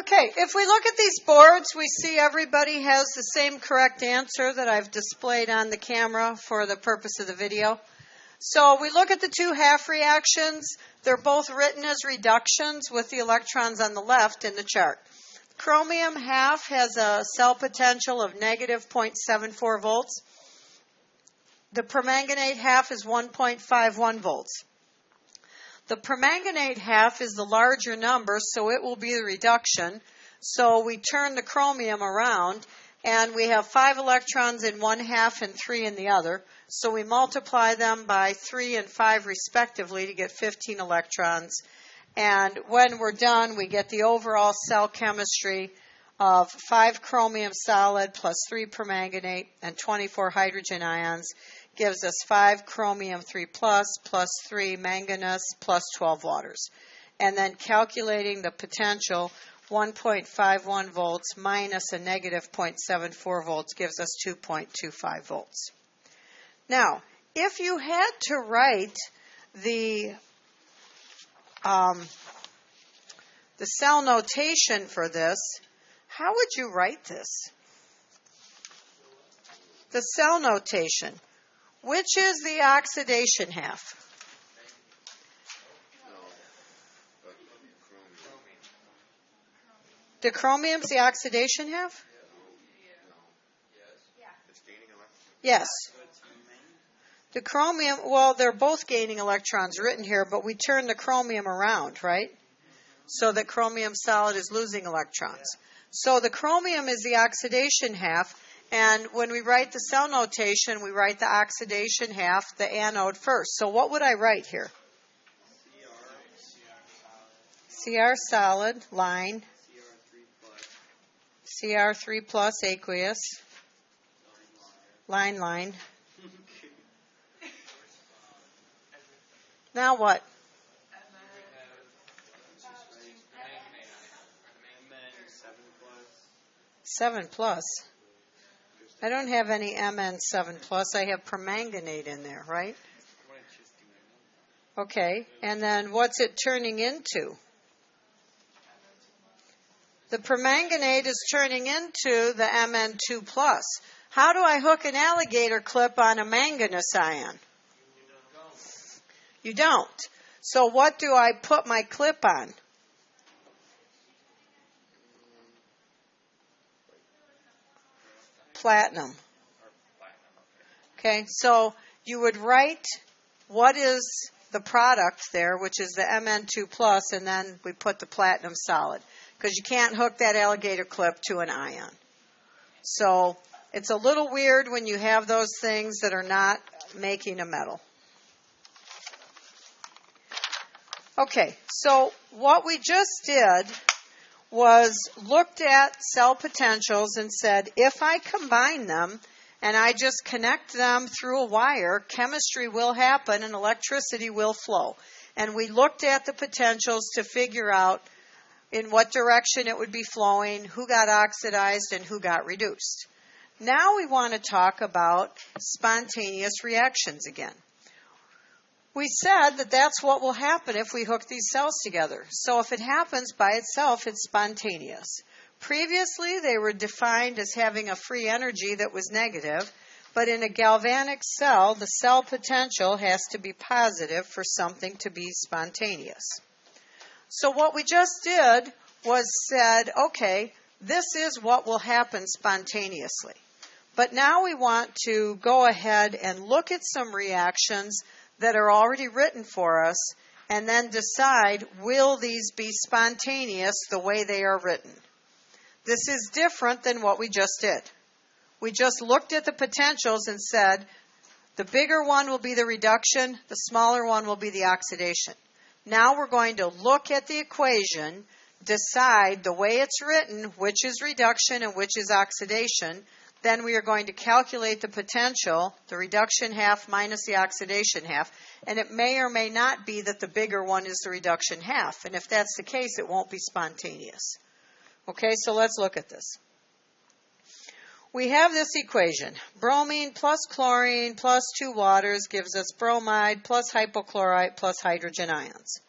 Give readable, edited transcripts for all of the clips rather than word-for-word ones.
Okay, if we look at these boards, we see everybody has the same correct answer that I've displayed on the camera for the purpose of the video. So we look at the two half reactions. They're both written as reductions with the electrons on the left in the chart. Chromium half has a cell potential of negative 0.74 volts. The permanganate half is 1.51 volts. The permanganate half is the larger number, so it will be the reduction. So we turn the chromium around, and we have 5 electrons in one half and 3 in the other. So we multiply them by 3 and 5 respectively to get 15 electrons. And when we're done, we get the overall cell chemistry of 5 chromium solid plus 3 permanganate and 24 hydrogen ions. Gives us 5 chromium 3 plus 3 manganese plus 12 waters. And then calculating the potential, 1.51 volts minus a negative 0.74 volts gives us 2.25 volts. Now, if you had to write the cell notation for this, how would you write this? The cell notation. Which is the oxidation half? The chromium's the oxidation half? Yes. The chromium, well, they're both gaining electrons written here, but we turn the chromium around, right? So that chromium solid is losing electrons. So the chromium is the oxidation half. And when we write the cell notation, we write the oxidation half, the anode first. So what would I write here? Cr solid, line. Cr3 plus aqueous. Line. Now what? 7 plus. I don't have any Mn7 plus. I have permanganate in there, right? Okay. And then what's it turning into? The permanganate is turning into the Mn2 plus. How do I hook an alligator clip on a manganese ion? You don't. So what do I put my clip on? Platinum. Okay, so you would write what is the product there, which is the Mn2 plus, and then we put the platinum solid, because you can't hook that alligator clip to an ion. So it's a little weird when you have those things that are not making a metal. Okay, so what we just did was looked at cell potentials and said, if I combine them and I just connect them through a wire, chemistry will happen and electricity will flow. And we looked at the potentials to figure out in what direction it would be flowing, who got oxidized, and who got reduced. Now we want to talk about spontaneous reactions again. We said that that's what will happen if we hook these cells together. So if it happens by itself, it's spontaneous. Previously, they were defined as having a free energy that was negative, but in a galvanic cell, the cell potential has to be positive for something to be spontaneous. So what we just did was said, okay, this is what will happen spontaneously. But now we want to go ahead and look at some reactions that are already written for us and then decide, will these be spontaneous the way they are written? This is different than what we just did. We just looked at the potentials and said, the bigger one will be the reduction, the smaller one will be the oxidation. Now we're going to look at the equation, decide the way it's written, which is reduction and which is oxidation. Then we are going to calculate the potential, the reduction half minus the oxidation half, and it may or may not be that the bigger one is the reduction half. And if that's the case, it won't be spontaneous. Okay, so let's look at this. We have this equation. Bromine plus chlorine plus 2 waters gives us bromide plus hypochlorite plus hydrogen ions.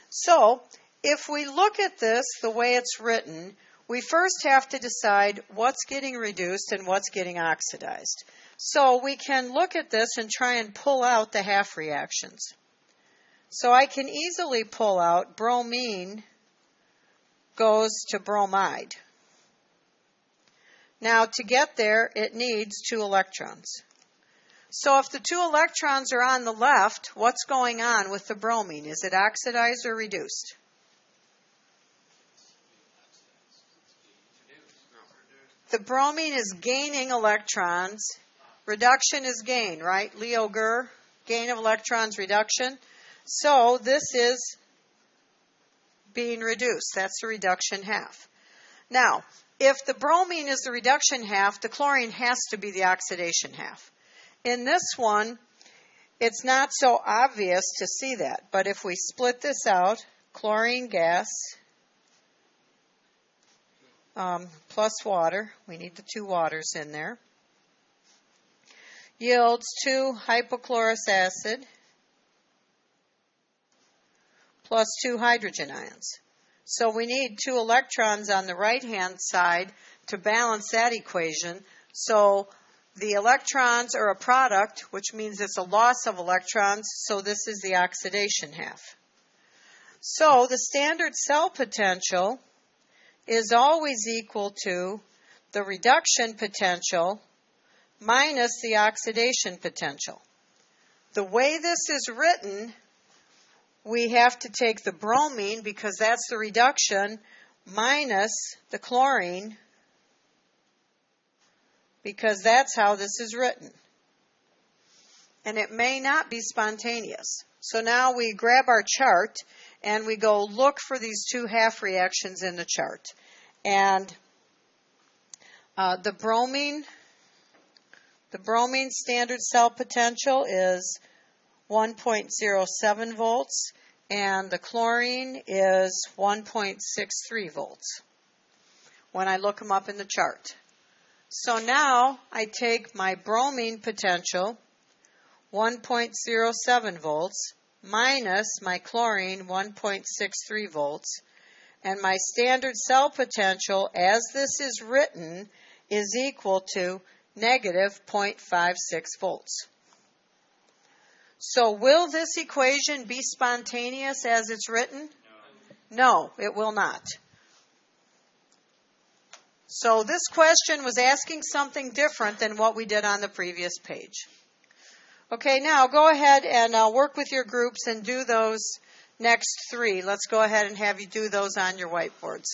So if we look at this the way it's written, we first have to decide what's getting reduced and what's getting oxidized. So we can look at this and try and pull out the half reactions. So I can easily pull out bromine goes to bromide. Now to get there, it needs 2 electrons. So if the 2 electrons are on the left, what's going on with the bromine? Is it oxidized or reduced? The bromine is gaining electrons. Reduction is gain, right? Leo Ger, gain of electrons, reduction. So this is being reduced. That's the reduction half. Now, if the bromine is the reduction half, the chlorine has to be the oxidation half. In this one, it's not so obvious to see that. But if we split this out, chlorine gas plus water, we need the 2 waters in there, yields 2 hypochlorous acid plus 2 hydrogen ions. So we need 2 electrons on the right-hand side to balance that equation. So the electrons are a product, which means it's a loss of electrons, so this is the oxidation half. So the standard cell potential is always equal to the reduction potential minus the oxidation potential. The way this is written, we have to take the bromine, because that's the reduction, minus the chlorine, because that's how this is written. And it may not be spontaneous. So now we grab our chart and we go look for these 2 half reactions in the chart. And the bromine standard cell potential is 1.07 volts, and the chlorine is 1.63 volts when I look them up in the chart. So now I take my bromine potential, 1.07 volts, minus my chlorine, 1.63 volts, and my standard cell potential, as this is written, is equal to negative 0.56 volts. So will this equation be spontaneous as it's written? No, it will not. So this question was asking something different than what we did on the previous page. Okay, now go ahead and work with your groups and do those next 3. Let's go ahead and have you do those on your whiteboards.